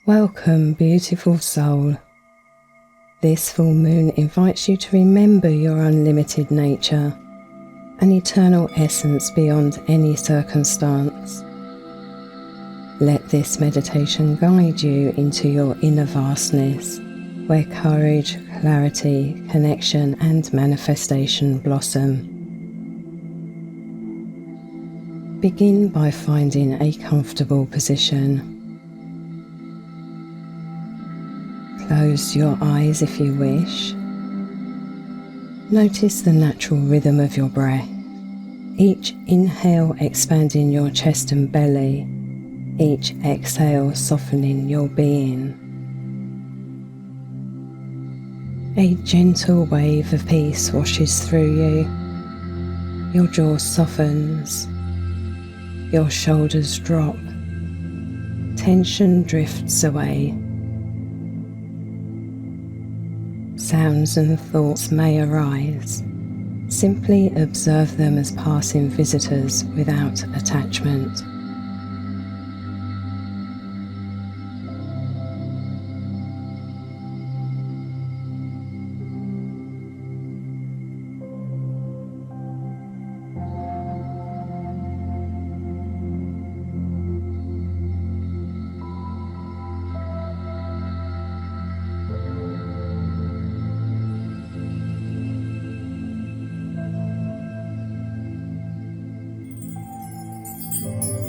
Welcome, beautiful soul. This full moon invites you to remember your unlimited nature, an eternal essence beyond any circumstance. Let this meditation guide you into your inner vastness, where courage, clarity, connection, and manifestation blossom. Begin by finding a comfortable position. Close your eyes if you wish. Notice the natural rhythm of your breath. Each inhale expanding your chest and belly, each exhale softening your being. A gentle wave of peace washes through you. Your jaw softens, your shoulders drop, tension drifts away. Sounds and thoughts may arise. Simply observe them as passing visitors without attachment.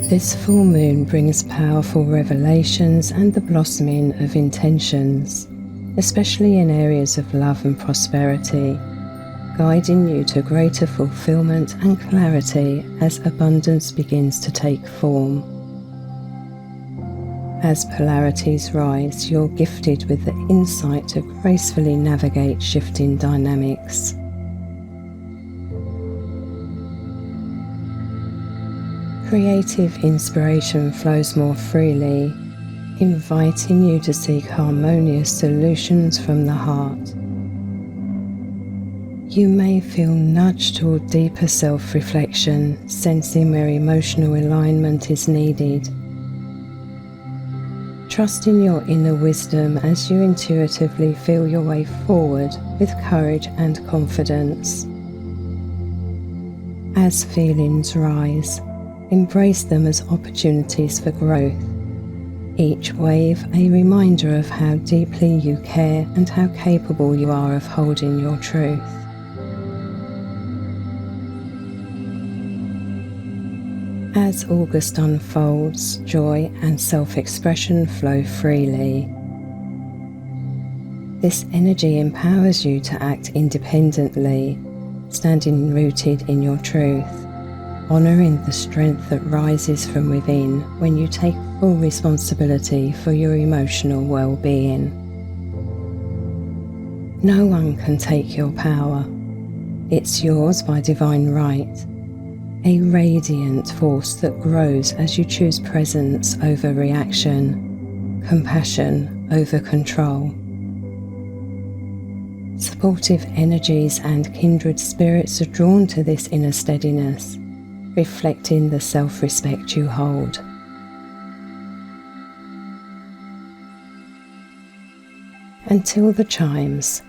This full moon brings powerful revelations and the blossoming of intentions, especially in areas of love and prosperity, guiding you to greater fulfillment and clarity as abundance begins to take form. As polarities rise, you're gifted with the insight to gracefully navigate shifting dynamics. Creative inspiration flows more freely, inviting you to seek harmonious solutions from the heart. You may feel nudged toward deeper self-reflection, sensing where emotional alignment is needed. Trust in your inner wisdom as you intuitively feel your way forward with courage and confidence. As feelings rise, embrace them as opportunities for growth, each wave a reminder of how deeply you care and how capable you are of holding your truth. As August unfolds, joy and self-expression flow freely. This energy empowers you to act independently, standing rooted in your truth, honouring the strength that rises from within when you take full responsibility for your emotional well-being. No one can take your power. It's yours by divine right, a radiant force that grows as you choose presence over reaction, compassion over control. Supportive energies and kindred spirits are drawn to this inner steadiness, reflecting the self-respect you hold. Until the chimes,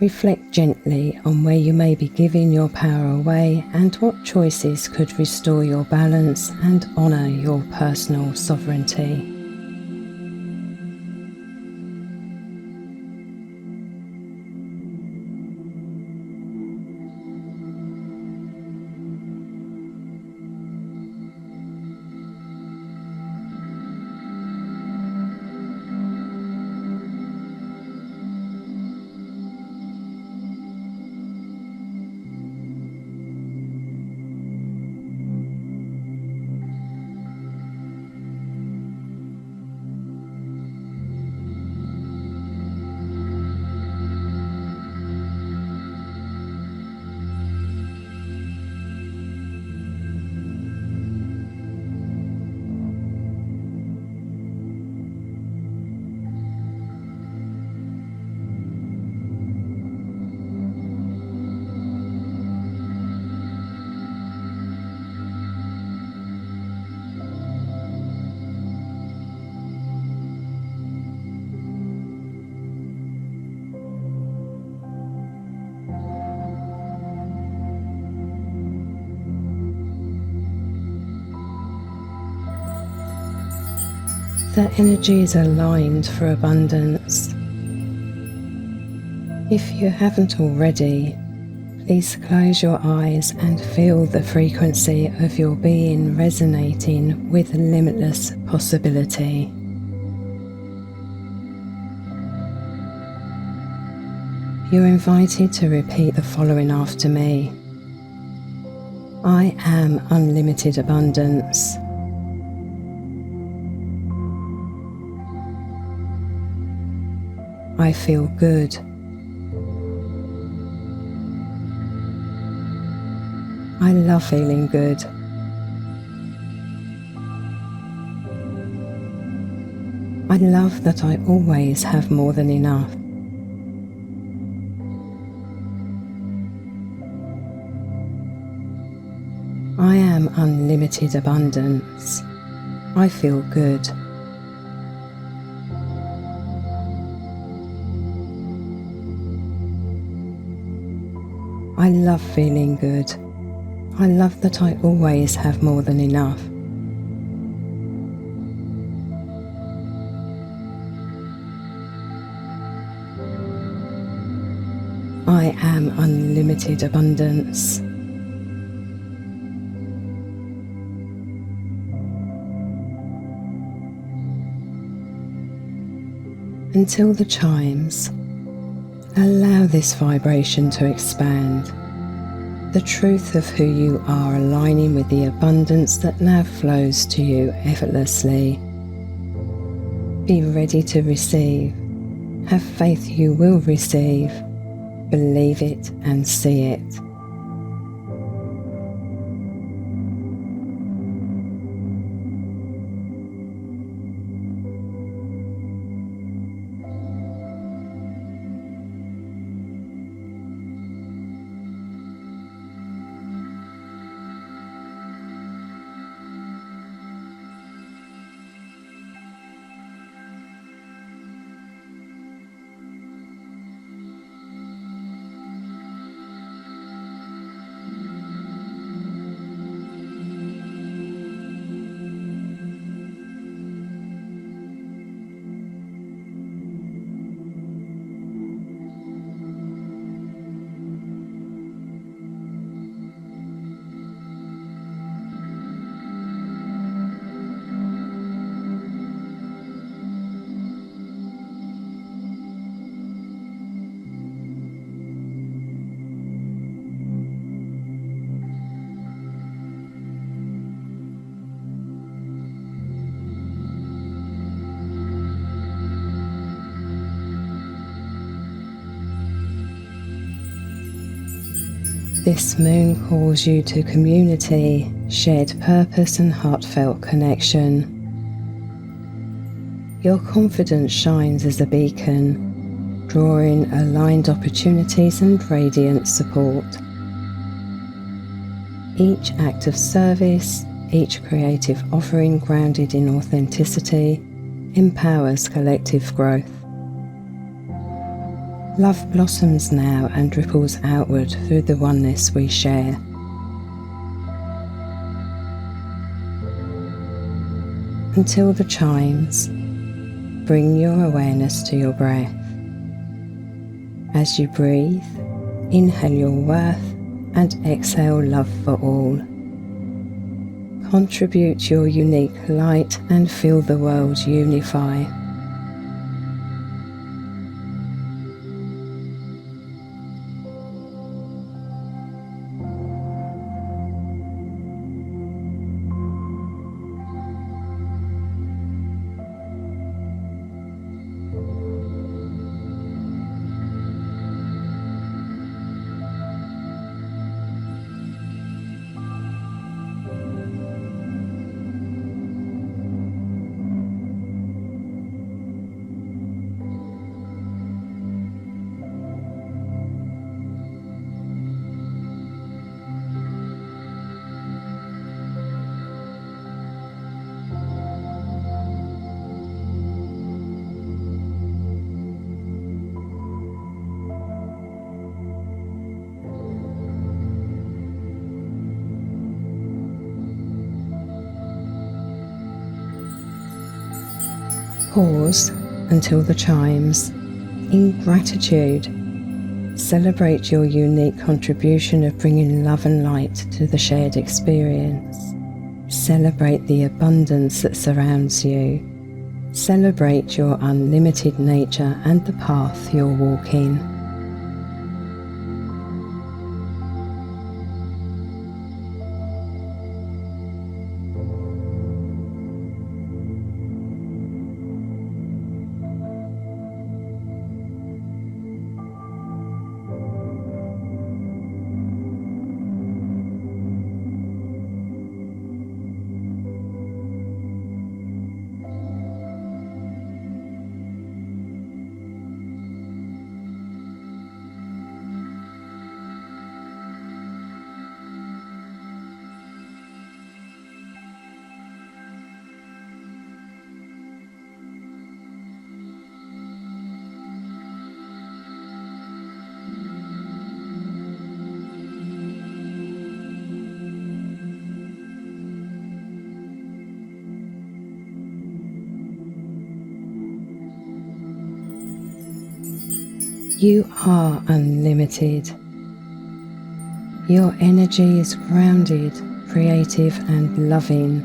reflect gently on where you may be giving your power away and what choices could restore your balance and honour your personal sovereignty. The energy is aligned for abundance. If you haven't already, please close your eyes and feel the frequency of your being resonating with limitless possibility. You're invited to repeat the following after me. I am unlimited abundance. I feel good. I love feeling good. I love that I always have more than enough. I am unlimited abundance. I feel good. I love feeling good. I love that I always have more than enough. I am unlimited abundance. Until the chimes, allow this vibration to expand, the truth of who you are aligning with the abundance that now flows to you effortlessly. Be ready to receive. Have faith you will receive. Believe it and see it. This moon calls you to community, shared purpose and heartfelt connection. Your confidence shines as a beacon, drawing aligned opportunities and radiant support. Each act of service, each creative offering grounded in authenticity, empowers collective growth. Love blossoms now and ripples outward through the oneness we share. Until the chimes, bring your awareness to your breath. As you breathe, inhale your worth and exhale love for all. Contribute your unique light and feel the world unify. Pause until the chimes. In gratitude, celebrate your unique contribution of bringing love and light to the shared experience. Celebrate the abundance that surrounds you. Celebrate your unlimited nature and the path you're walking. You are unlimited. Your energy is grounded, creative, and loving.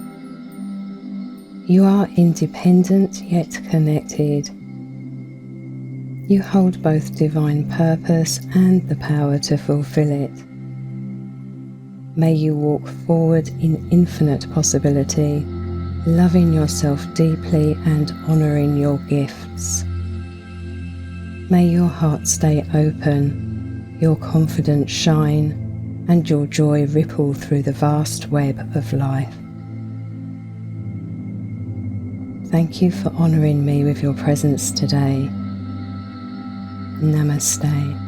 You are independent yet connected. You hold both divine purpose and the power to fulfill it. May you walk forward in infinite possibility, loving yourself deeply and honouring your gifts. May your heart stay open, your confidence shine, and your joy ripple through the vast web of life. Thank you for honouring me with your presence today. Namaste.